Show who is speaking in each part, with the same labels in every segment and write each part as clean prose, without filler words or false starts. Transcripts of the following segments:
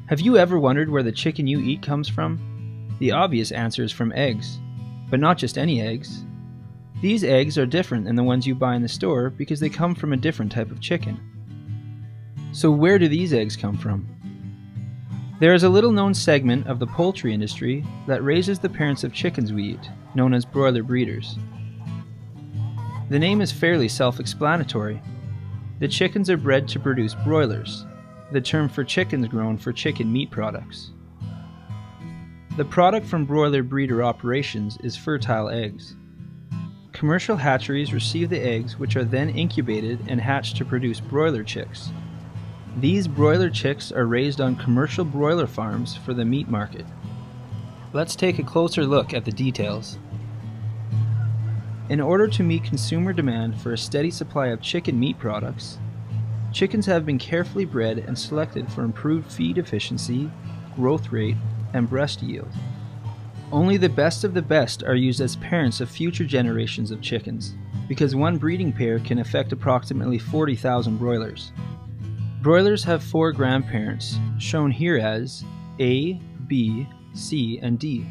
Speaker 1: Have you ever wondered where the chicken you eat comes from? The obvious answer is from eggs, but not just any eggs. These eggs are different than the ones you buy in the store because they come from a different type of chicken. So where do these eggs come from? There is a little-known segment of the poultry industry that raises the parents of chickens we eat, known as broiler breeders. The name is fairly self-explanatory. The chickens are bred to produce broilers, the term for chickens grown for chicken meat products. The product from broiler breeder operations is fertile eggs. Commercial hatcheries receive the eggs, which are then incubated and hatched to produce broiler chicks. These broiler chicks are raised on commercial broiler farms for the meat market. Let's take a closer look at the details. In order to meet consumer demand for a steady supply of chicken meat products, chickens have been carefully bred and selected for improved feed efficiency, growth rate, and breast yield. Only the best of the best are used as parents of future generations of chickens, because one breeding pair can affect approximately 40,000 broilers. Broilers have 4 grandparents, shown here as A, B, C, and D.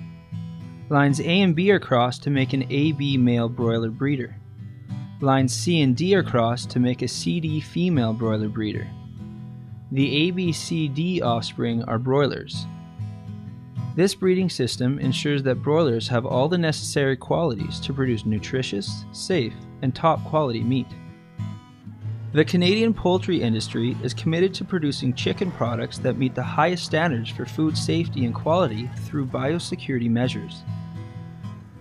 Speaker 1: Lines A and B are crossed to make an AB male broiler breeder. Lines C and D are crossed to make a CD female broiler breeder. The ABCD offspring are broilers. This breeding system ensures that broilers have all the necessary qualities to produce nutritious, safe, and top quality meat. The Canadian poultry industry is committed to producing chicken products that meet the highest standards for food safety and quality through biosecurity measures.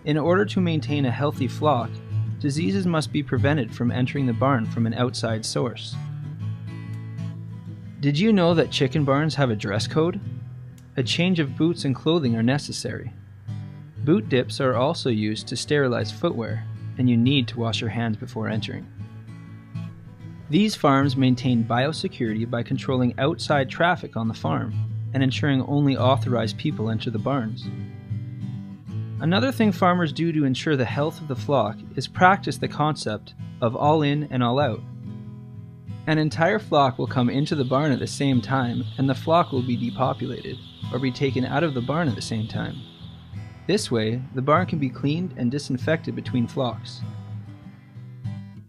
Speaker 1: In order to maintain a healthy flock, diseases must be prevented from entering the barn from an outside source. Did you know that chicken barns have a dress code? A change of boots and clothing are necessary. Boot dips are also used to sterilize footwear, and you need to wash your hands before entering. These farms maintain biosecurity by controlling outside traffic on the farm and ensuring only authorized people enter the barns. Another thing farmers do to ensure the health of the flock is practice the concept of all in and all out. An entire flock will come into the barn at the same time, and the flock will be depopulated or be taken out of the barn at the same time. This way, the barn can be cleaned and disinfected between flocks.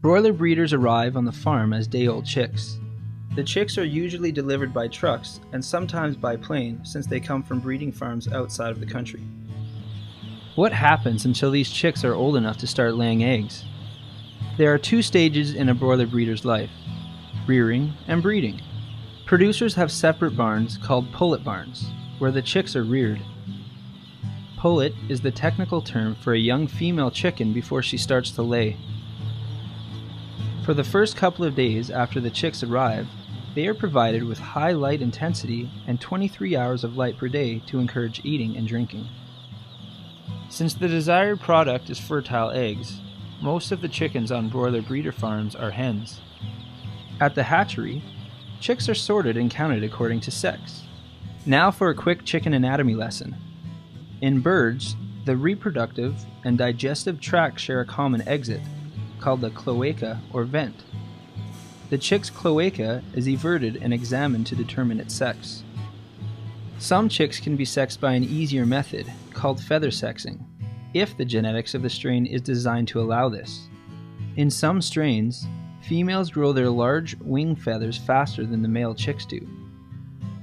Speaker 1: Broiler breeders arrive on the farm as day-old chicks. The chicks are usually delivered by trucks and sometimes by plane, since they come from breeding farms outside of the country. What happens until these chicks are old enough to start laying eggs? There are 2 stages in a broiler breeder's life: rearing and breeding. Producers have separate barns called pullet barns, where the chicks are reared. Pullet is the technical term for a young female chicken before she starts to lay. For the first couple of days after the chicks arrive, they are provided with high light intensity and 23 hours of light per day to encourage eating and drinking. Since the desired product is fertile eggs, most of the chickens on broiler breeder farms are hens. At the hatchery, chicks are sorted and counted according to sex. Now for a quick chicken anatomy lesson. In birds, the reproductive and digestive tracts share a common exit, called the cloaca or vent. The chick's cloaca is everted and examined to determine its sex. Some chicks can be sexed by an easier method, called feather sexing, if the genetics of the strain is designed to allow this. In some strains, females grow their large wing feathers faster than the male chicks do.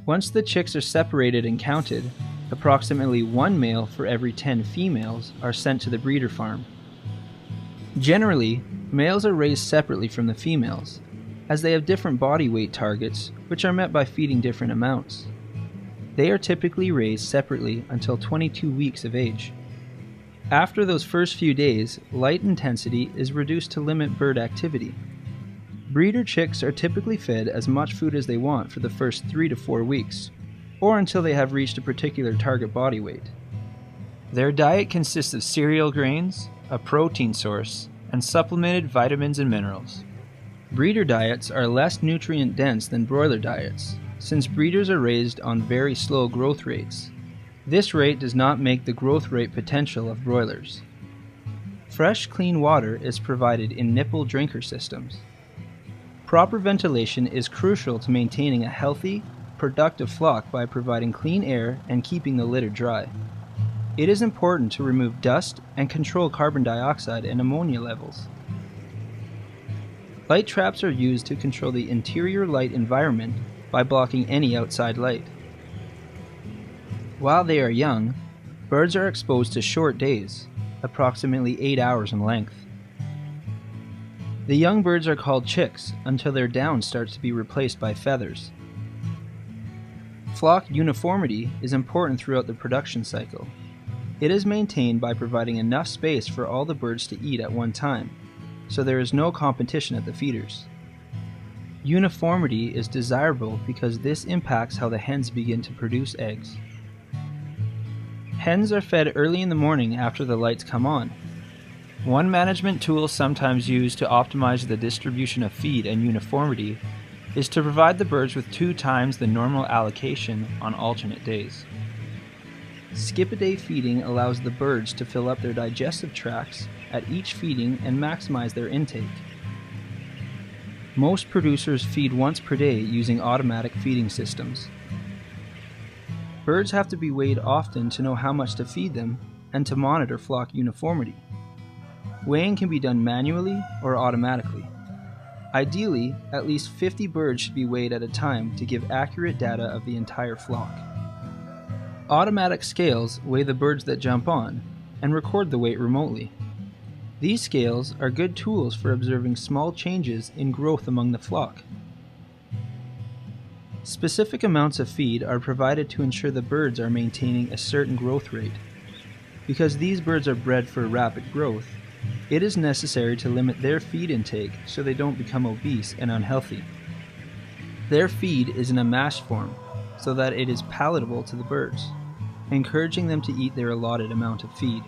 Speaker 1: Once the chicks are separated and counted, approximately 1 male for every 10 females are sent to the breeder farm. Generally, males are raised separately from the females, as they have different body weight targets, which are met by feeding different amounts. They are typically raised separately until 22 weeks of age. After those first few days, light intensity is reduced to limit bird activity. Breeder chicks are typically fed as much food as they want for the first 3 to 4 weeks, or until they have reached a particular target body weight. Their diet consists of cereal grains, a protein source, and supplemented vitamins and minerals. Breeder diets are less nutrient dense than broiler diets, since breeders are raised on very slow growth rates. This rate does not make the growth rate potential of broilers. Fresh, clean water is provided in nipple drinker systems. Proper ventilation is crucial to maintaining a healthy, productive flock by providing clean air and keeping the litter dry. It is important to remove dust and control carbon dioxide and ammonia levels. Light traps are used to control the interior light environment by blocking any outside light. While they are young, birds are exposed to short days, approximately 8 hours in length. The young birds are called chicks until their down starts to be replaced by feathers. Flock uniformity is important throughout the production cycle. It is maintained by providing enough space for all the birds to eat at one time, so there is no competition at the feeders. Uniformity is desirable because this impacts how the hens begin to produce eggs. Hens are fed early in the morning after the lights come on. One management tool sometimes used to optimize the distribution of feed and uniformity is to provide the birds with 2 times the normal allocation on alternate days. Skip-a-day feeding allows the birds to fill up their digestive tracts at each feeding and maximize their intake. Most producers feed once per day using automatic feeding systems. Birds have to be weighed often to know how much to feed them and to monitor flock uniformity. Weighing can be done manually or automatically. Ideally, at least 50 birds should be weighed at a time to give accurate data of the entire flock. Automatic scales weigh the birds that jump on and record the weight remotely. These scales are good tools for observing small changes in growth among the flock. Specific amounts of feed are provided to ensure the birds are maintaining a certain growth rate. Because these birds are bred for rapid growth, it is necessary to limit their feed intake so they don't become obese and unhealthy. Their feed is in a mash form so that it is palatable to the birds, encouraging them to eat their allotted amount of feed.